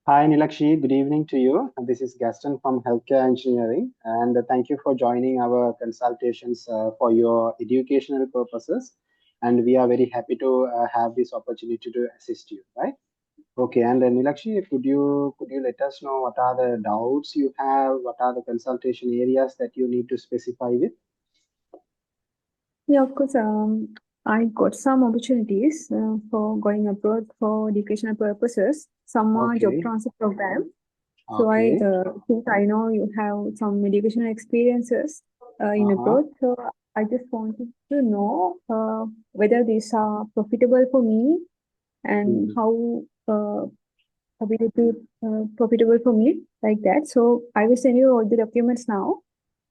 Hi Nilakshi, good evening to you. This is Gaston from Healthcare Engineering, and thank you for joining our consultations for your educational purposes. And we are very happy to have this opportunity to assist you, right? Okay, and Nilakshi, could you let us know what are the doubts you have? What are the consultation areas that you need to specify with? Yeah, of course. I got some opportunities for going abroad for educational purposes. Some are job Okay, transfer program. So okay, since I know you have some educational experiences in uh-huh. abroad, so I just wanted to know whether these are profitable for me and Mhm. how will it be profitable for me like that. So I will send you all the documents now.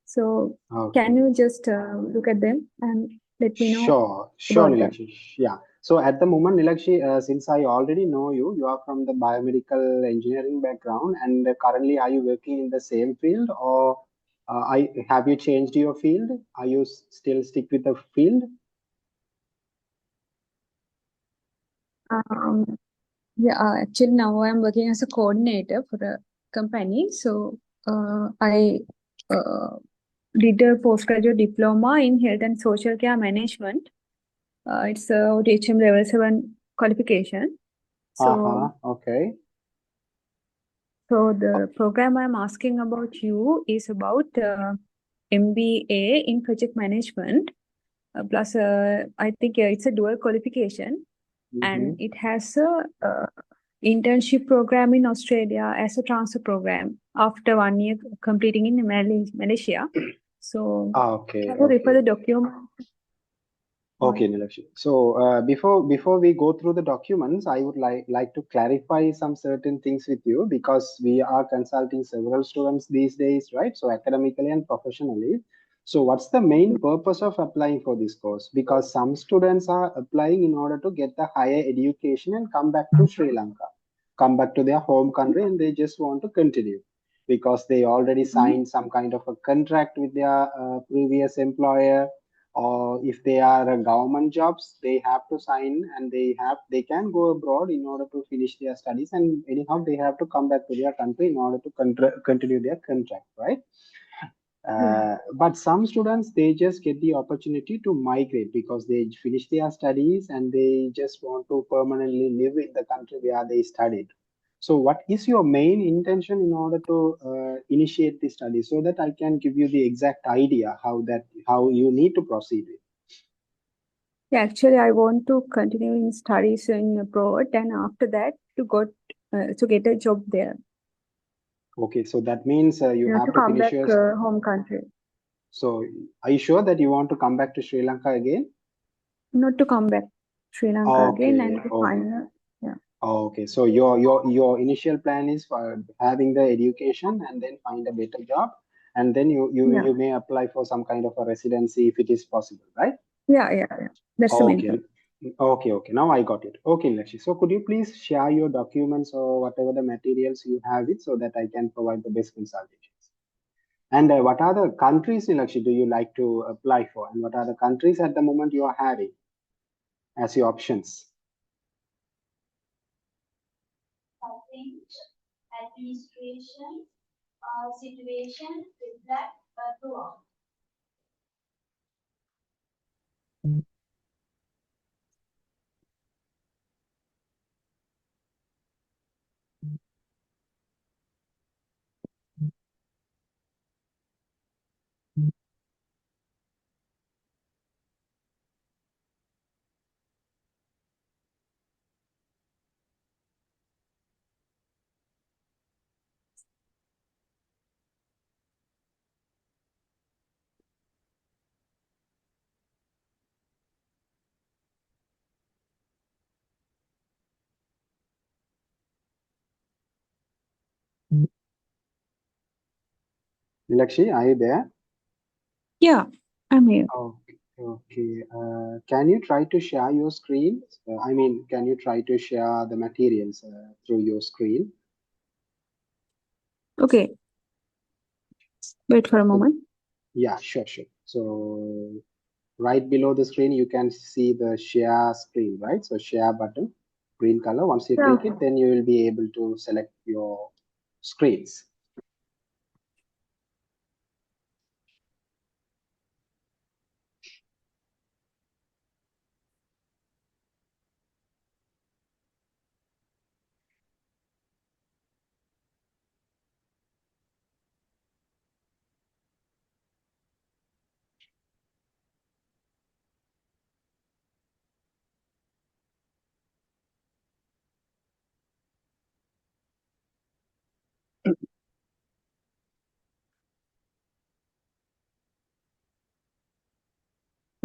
So can Okay. you just look at them and let me know Sure, about that? Nilakshi. Yeah. So at the moment, Nilakshi, since I already know you, you are from the biomedical engineering background, and currently, are you working in the same field, or have you changed your field? Are you still stick with the field? Um, yeah, actually now I'm working as a coordinator for a company. So I uh, did a postgraduate diploma in health and social care management. It's a THM level 7 qualification. So Uh-huh. Okay. the program I'm asking about you is about MBA in project management. Plus, I think it's a dual qualification, Mm-hmm. and it has a internship program in Australia as a transfer program after 1 year completing in Malaysia. So, Okay. can you refer Okay. the document Okay, on? Nilakshi. So before we go through the documents, I would like to clarify some certain things with you because we are consulting several students these days, right? So academically and professionally. So what's the main purpose of applying for this course? Because some students are applying in order to get the higher education and come back to Sri Lanka, come back to their home country, and they just want to continue because they already Mhm. signed some kind of a contract with their previous employer, or if they are government jobs, they have to sign, and they can go abroad in order to finish their studies, and anyhow they have to come back to their country in order to continue their contract, right? Yeah. But some students, they just get the opportunity to migrate because they finish their studies and they just want to permanently live in the country where they studied. So what is your main intention in order to initiate the study, so that I can give you the exact idea how you need to proceed with? Yeah, actually, I want to continue in studies in abroad, and after that, to get a job there. Okay, so that means you To have to come finish back your. home country. So, are you sure that you want to come back to Sri Lanka again? Not to come back Sri Lanka again Okay, and to okay, find yeah. okay. So your initial plan is for having the education and then find a better job, and then Yeah. you may apply for some kind of a residency if it is possible, right? Yeah. That's the main Okay, point. okay. Now I got it. Okay, Lakshi. So could you please share your documents or whatever the materials you have it, so that I can provide the best consultations? And what are the countries, Nilakshi, do you like to apply for? And what are the countries at the moment you are having as your options? Nilakshi, are you there? Yeah, I'm here. Okay. Okay. Can you try to share your screen? I mean, can you try to share the materials through your screen? Okay, wait for a So, moment. yeah, sure. So right below the screen, you can see the share screen, right? So share button. green color. Once you Yeah. click it, then you will be able to select your screens.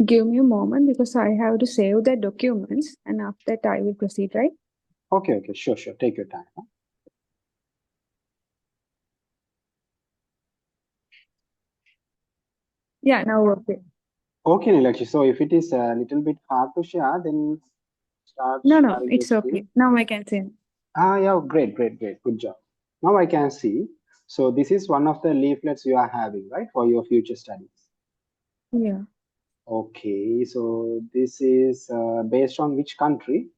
Give me a moment because I have to save the documents and after that I will proceed, right? Okay, okay, sure, sure. Take your time. Yeah, now okay. Okay, Nilakshi. So if it is a little bit hard to share, then start No, sharing your it's okay. screen. Now I can see. Yeah, great, great, great. Good job. Now I can see. So this is one of the leaflets you are having, right, for your future studies. Yeah. Okay, so this is based on which country?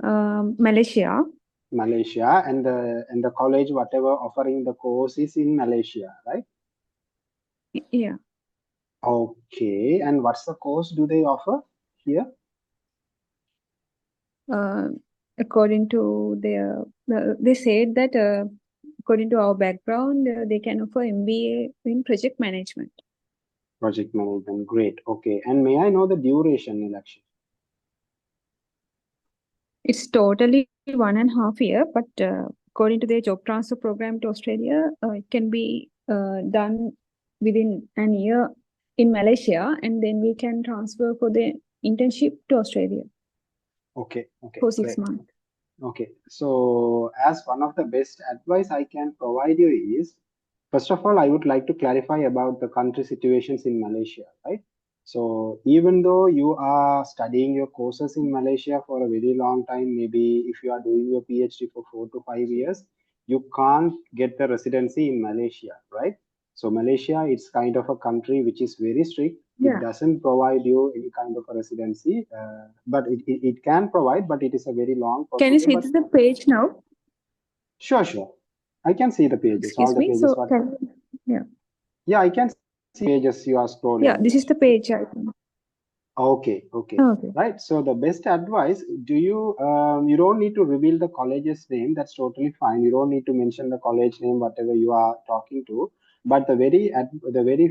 Malaysia. Malaysia, and the college, whatever offering the course is in Malaysia, right? Yeah. Okay, and what's the course do they offer here? According to their, they said that according to our background, they can offer MBA in project management. Project management, great. Okay, and may I know the duration, Nilakshi? It's totally 1.5 year, but according to their job transfer program to Australia, it can be done within an year in Malaysia, and then we can transfer for the internship to Australia Okay, okay, for 6 great. months. Okay, so as one of the best advice I can provide you is, first of all, I would like to clarify about the country situations in Malaysia, right? So even though you are studying your courses in Malaysia for a very long time, maybe if you are doing your PhD for 4 to 5 years, you can't get the residency in Malaysia, right? So Malaysia, it's kind of a country which is very strict. It Yeah. doesn't provide you any kind of a residency, but it can provide, but it is a very long Can you procedure. see But the page now? sure, sure. I can see the pages, all Excuse the me. pages. So yeah, Yeah, I can see pages you are yeah. scrolling, This is the Nilakshi, right? page. I think. Okay, okay. Okay. Right. So the best advice, you don't need to reveal the college's name. That's totally fine. You don't need to mention the college name, whatever you are talking to. But the very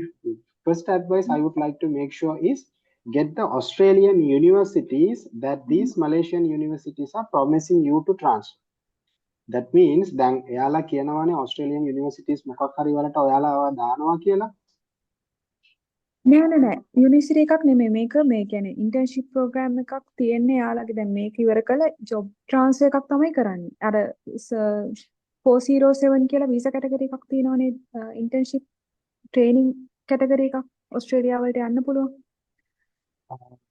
first advice I would like to make sure is get the Australian universities that these Malaysian universities are promising you to transfer. That means දැන් එයාලා කියනවානේ Australian universities මොකක් හරි වලට ඔයාලා දානවා කියලා. නෑ university එකක් නෙමෙයි මේක මේ කියන්නේ ඉන්ටර්න්ෂිප් ප්‍රෝග්‍රෑම් එකක් තියෙන්නේ යාළගේ දැන් මේක ඉවර කළ ජොබ් ට්‍රාන්ස්ෆර් එකක් තමයි කරන්නේ අර 407 කියලා වීසා කැටගරි එකක් තියෙනවනේ ඉන්ටර්න්ෂිප් ට්‍රේනින් කැටගරි එකක් ඔස්ට්‍රේලියාව වලට යන්න පුළුවන්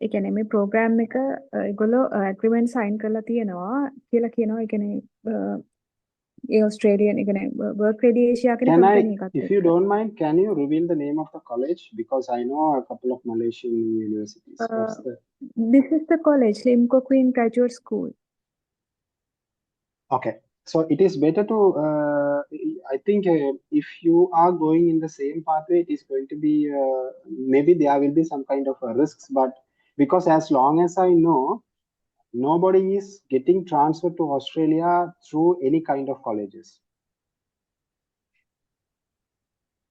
ඒ කියන්නේ මේ ප්‍රෝග්‍රෑම් එක ඒගොල්ලෝ ඇග්‍රීමන්ට් සයින් කරලා තියෙනවා කියලා කියනවා ඒ කියන්නේ ඒ ඔස්ට්‍රේලියන් ඒ කියන්නේ වර්ක් රෙඩි ඒෂියා කියන Can I, කම්පැනි එකත් if you එක්ක don't mind, can you reveal the name of the college? Because I know a couple of Malaysian universities. What's the this is the college Limco Queen Graduate School. Okay, so it is better to, I think if you are going in the same pathway, it is going to be, maybe there will be some kind of risks, but because as long as I know, nobody is getting transferred to Australia through any kind of colleges.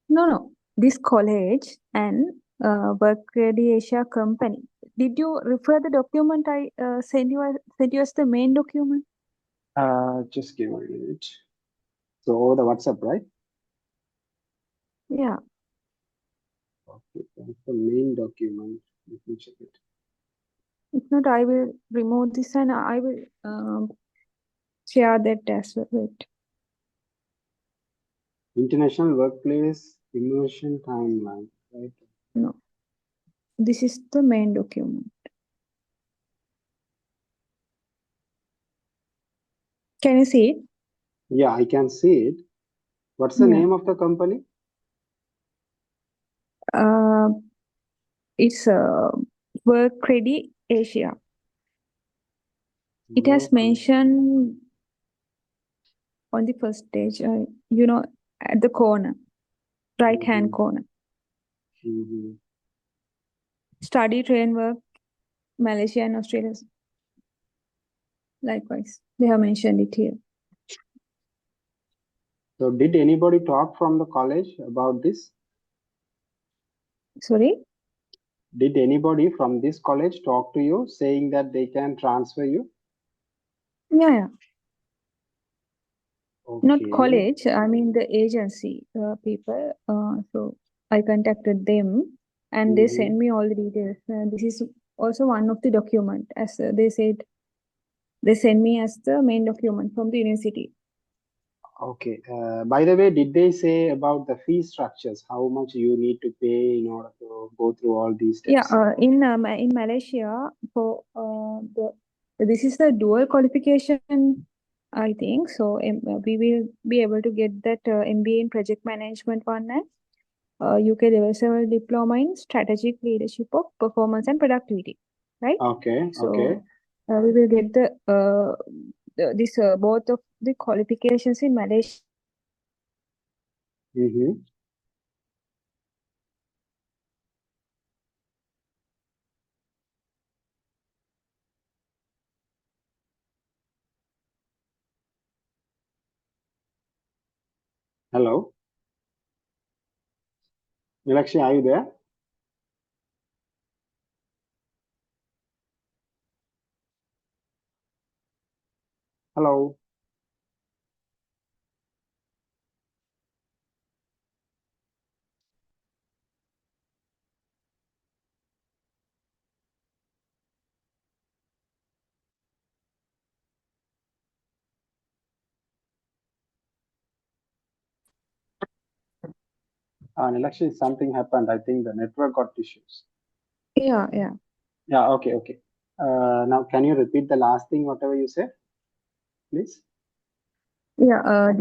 No. This college and Work Ready Asia company. Did you refer the document I sent you as the main document? Just give me a minute. So over the WhatsApp, right? Yeah. Okay, that's the main document. Let me check it. If not, I will remove this and I will share that as well. Wait. International Workplace Immersion Timeline, right? No. This is the main document. Can you see it? Yeah, I can see it. What's the Yeah. name of the company? It's Work Ready Asia. It has Okay. mentioned on the first page, at the corner, right hand corner. Mhm. Study, train, work, Malaysia and Australia. Likewise, they have mentioned it here. So did anybody talk from the college about this? Sorry? Did anybody from this college talk to you saying that they can transfer you? Yeah. Not Okay. college, I mean the agency people. So I contacted them and they Mm-hmm. sent me all the details. This is also one of the document, as they said, they sent me as the main document from the university. Okay. By the way, did they say about the fee structures? How much you need to pay in order to go through all these Yeah, steps? in Malaysia, for this is the dual qualification, I think. So we will be able to get that MBA in project management one and UK level 7 diploma in strategic leadership of performance and productivity, right? Okay. Okay. So we will get this both of the qualifications in Malaysia. Mm-hmm. Hello, Nilakshi, are you there? Hello. Nilakshi, something happened. I think the network got issues. Yeah. Yeah. Okay. Okay. Now, can you repeat the last thing, whatever you said, please? Yeah,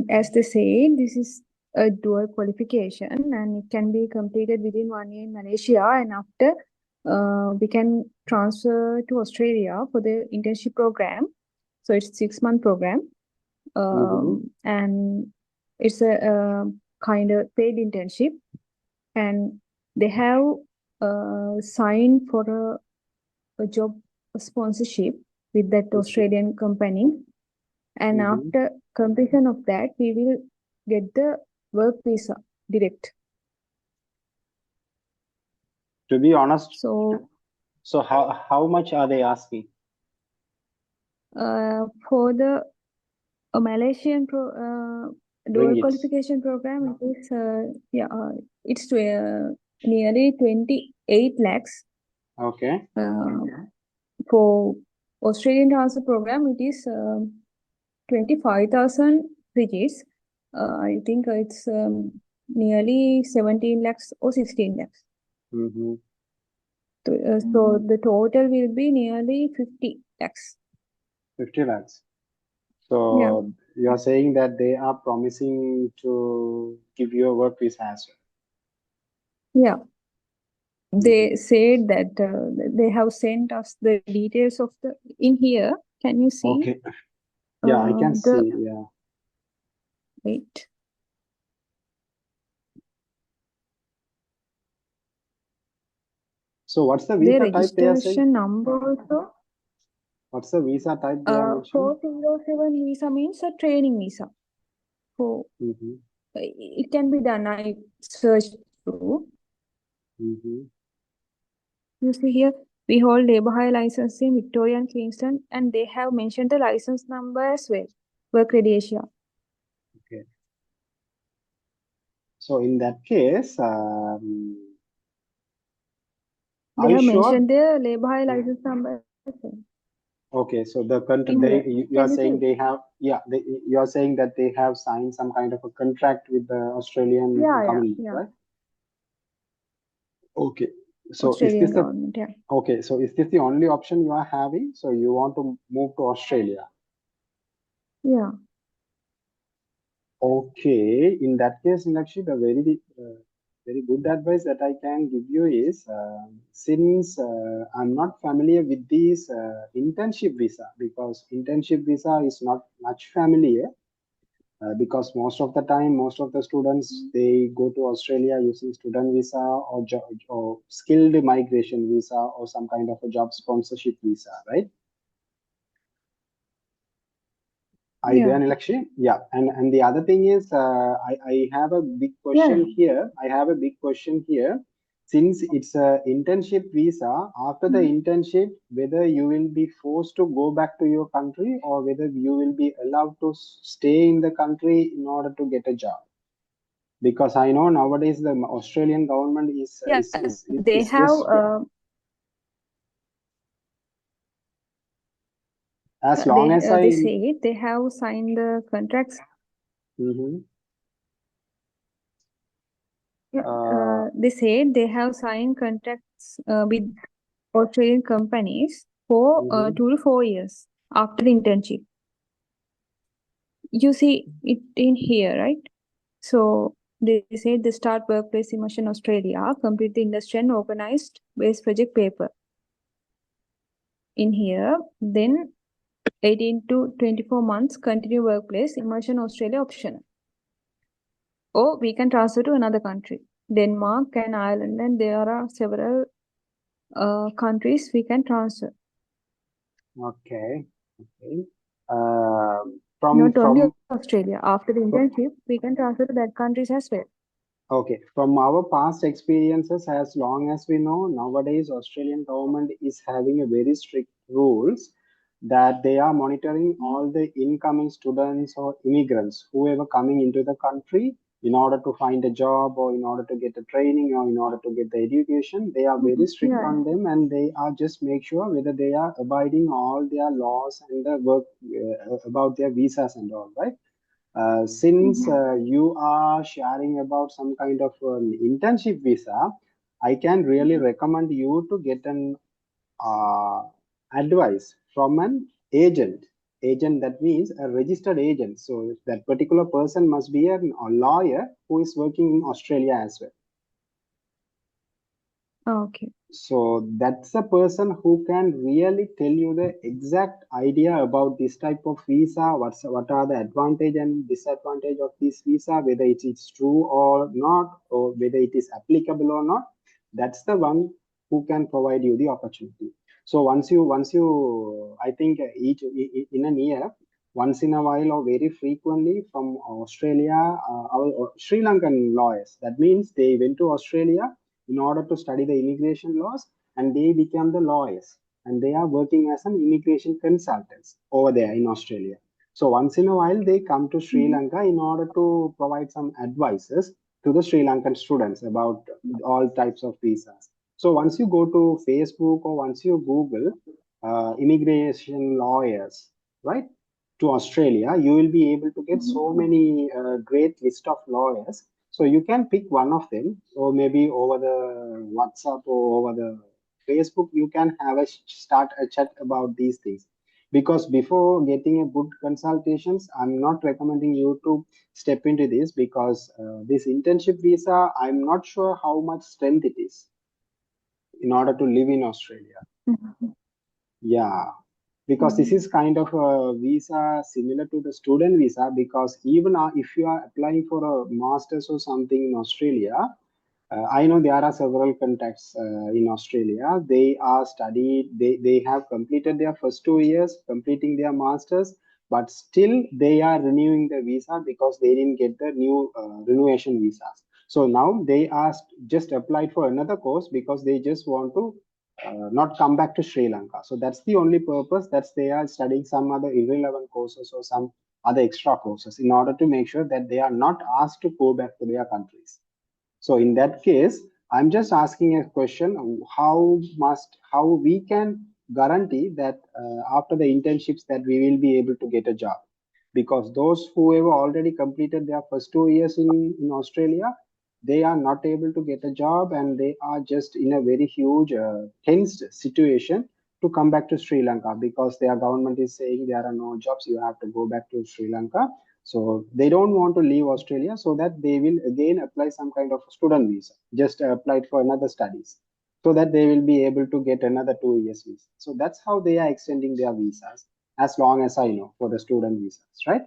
as they say, this is a dual qualification and it can be completed within 1 year in Malaysia, and after we can transfer to Australia for the internship program. So it's 6-month program, Mm-hmm. and it's a kind of paid internship, and they have signed for a job sponsorship with that Australian company. And Mm-hmm. after completion of that, we will get the work visa direct. To be honest, So so how much are they asking? for the Malaysian dual Ringgits. qualification program, it is it's nearly 28 lakhs. Okay. For Australian transfer program, it is 25,000 ringgits. I think it's nearly 17 lakhs or 16 lakhs. Mm-hmm. So the total will be nearly 50 lakhs. 50 lakhs. Yeah, So you are saying that they are promising to give you a work visa as yeah. well. They Mm-hmm. said that they have sent us the details of the in here. Can you see Okay. Yeah, I can the see. Yeah. wait So what's the the visa type they are saying? registration number also? What's the visa type they are mentioning? 407 visa means a training visa. So Mm-hmm. it can be done. I searched through. Mm-hmm. You see here, we hold labor hire license in Victoria and Queensland, and they have mentioned the license number as well. Work Ready Asia. Okay. So in that case, They are you have sure? mentioned the labor hire license number as well. Okay, so the country In they here. you are Can you saying see? they have, yeah, you are saying that they have signed some kind of a contract with the Australian government, Yeah. right? Okay. So is Australian this the government, yeah. okay? So is this the only option you are having? So you want to move to Australia? Yeah. Okay. In that case, actually, very good advice that I can give you is since I'm not familiar with these internship visa, because internship visa is not much familiar, because most of the time, most of the students, they go to Australia using student visa or or skilled migration visa or some kind of a job sponsorship visa, right? Are you Yeah. there, Nilakshi? Yeah. And the other thing is, I have a big Yeah. question here. I have a big question here. Since it's a internship visa, after the internship, whether you will be forced to go back to your country or whether you will be allowed to stay in the country in order to get a job. Because I know nowadays the Australian government is Yeah, they is have just as long as they I. say they have signed the contracts. Mhm. Yeah, Uh, they say they have signed contracts with Australian companies for mhm. 2 to 4 years after the internship. You see it in here, right? So they say they start workplace immersion Australia, complete the industry and organized base project paper in here. Then 18 to 24 months continue workplace immersion Australia optional. Or we can transfer to another country, Denmark and Ireland, and there are several countries we can transfer. Okay. Okay. Uh, Not only from Australia. After the internship, we can transfer to that countries as well. okay, from our past experiences, as long as we know, nowadays Australian government is having a very strict rules that they are monitoring all the incoming students or immigrants, whoever coming into the country in order to find a job or in order to get a training or in order to get the education. They are very strict Yeah. on them, and they are just make sure whether they are abiding all their laws and the work about their visas and all, right? Since you are sharing about some kind of an internship visa, I can really recommend you to get an uh, advice from an agent. Agent, that means a registered agent. So that particular person must be a lawyer who is working in Australia as well. Okay. So that's the person who can really tell you the exact idea about this type of visa, what are the advantage and disadvantage of this visa, whether it is true or not, or whether it is applicable or not. That's the one who can provide you the opportunity. So once you, I think in a year, once in a while or very frequently from Australia, our Sri Lankan lawyers. That means they went to Australia in order to study the immigration laws, and they became the lawyers, and they are working as an immigration consultants over there in Australia. So once in a while they come to Sri Lanka in order to provide some advices to the Sri Lankan students about all types of visas. So once you go to Facebook or once you Google immigration lawyers, right, to Australia, you will be able to get so many great list of lawyers. So you can pick one of them, or maybe over the WhatsApp or over the Facebook, you can have a start a chat about these things. Because before getting a good consultations, I'm not recommending you to step into this, because this internship visa, I'm not sure how much strength it is in order to live in Australia. Yeah, because this is kind of a visa similar to the student visa, because even if you are applying for a master's or something in Australia, I know there are several contacts in Australia. They are studied, they have completed their first 2 years, completing their masters, but still they are renewing the visa because they didn't get the new renovation visas. So now they are just applied for another course because they just want to not come back to Sri Lanka. So that's the only purpose, that they are studying some other irrelevant courses or some other extra courses in order to make sure that they are not asked to go back to their countries. So in that case, I'm just asking a question: how we can guarantee that after the internships that we will be able to get a job? Because those who have already completed their first 2 years in Australia, they are not able to get a job, and they are just in a very huge tensed situation to come back to Sri Lanka, because their government is saying there are no jobs, you have to go back to Sri Lanka. So they don't want to leave Australia, so that they will again apply some kind of student visa, just applied for another studies, so that they will be able to get another 2 years visa. So that's how they are extending their visas, as long as I know, for the student visas, right?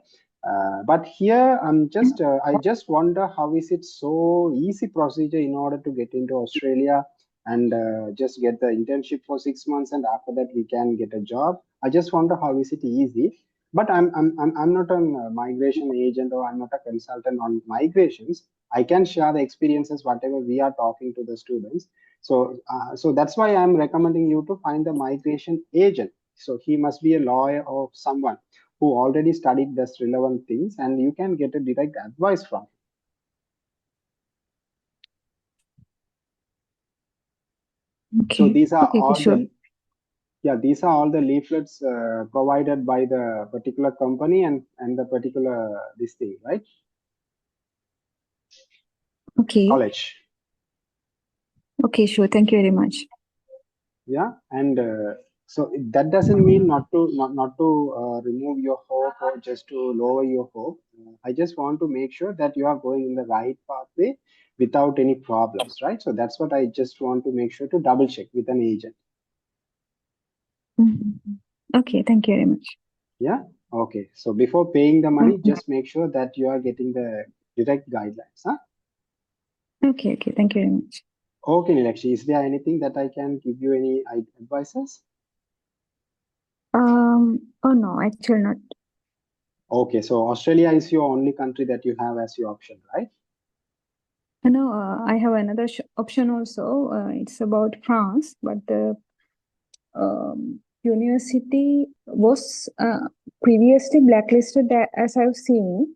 But here I just wonder, how is it so easy procedure in order to get into Australia and just get the internship for 6 months, and after that we can get a job. I just wonder, how is it easy? But I'm not a migration agent, or I'm not a consultant on migrations. I can share the experiences whatever we are talking to the students. So that's why I'm recommending you to find the migration agent. So he must be a lawyer or someone who already studied this relevant things, and you can get a direct advice from him. So Okay. these are Okay, all sure. these are all the leaflets provided by the particular company and the particular this thing, right? Okay. College. Okay, sure. Thank you very much. Yeah, and so that doesn't mean not to remove your hope, or just to lower your hope. I just want to make sure that you are going in the right pathway without any problems, right? So that's what I just want to make sure to double check with an agent. Mhm. Okay, thank you very much. Yeah. Okay. So before paying the money, Mhm. just make sure that you are getting the direct guidelines. Huh? Okay, thank you very much. Okay, Nilakshi, is there anything that I can give you any advices? Oh no, actually not. Okay, so Australia is your only country that you have as your option, right? No, I have another option also. It's about France, but the university was previously blacklisted as I've seen,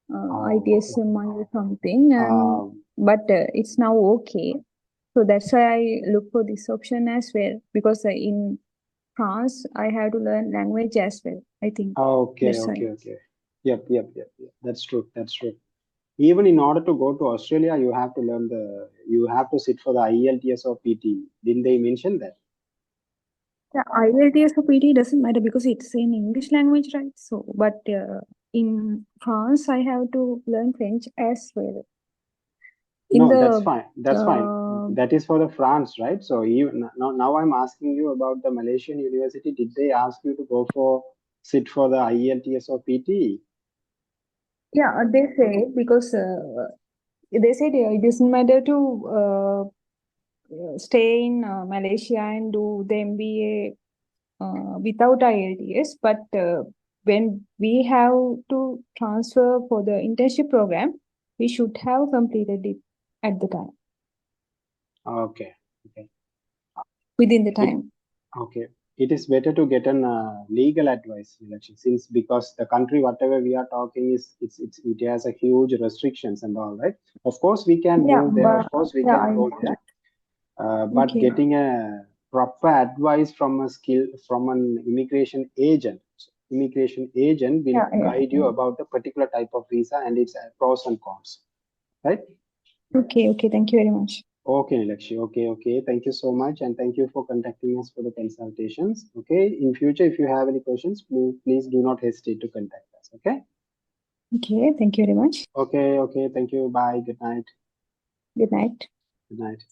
Oh, ITSMI or something, and but it's now okay. So that's why I look for this option as well, because in France I have to learn language as well, I think. okay, That's why. okay. Yep. That's true. That's true. Even in order to go to Australia, you have to sit for the IELTS or PT. Didn't they mention that? The IELTS or PT doesn't matter because it's in English language, right? So, but in France, I have to learn French as well. In No, that's the fine. That's fine. That is for the France, right? So even now I'm asking you about the Malaysian university. Did they ask you to go for sit for the IELTS or PT? yeah, they say because they said it doesn't matter to stay in Malaysia and do the MBA without IELTS, but when we have to transfer for the internship program, we should have completed it at the time, Okay. Okay. within the It, time. okay. It is better to get an legal advice, Lakshmi, since because the country whatever we are talking is it has a huge restrictions and all, right? Of course we can Yeah, move there. but Of course we yeah, can I go understand. there. But Okay. getting a proper advice from an immigration agent. So immigration agent will Yeah. guide you about the particular type of visa and its pros and cons, right? Okay. Thank you very much. Okay, Nilakshi. Okay. Thank you so much, and thank you for contacting us for the consultations. Okay, in future, if you have any questions, please do not hesitate to contact us. Okay. Okay. Thank you very much. Okay. Thank you. Bye. Good night. Good night. Good night.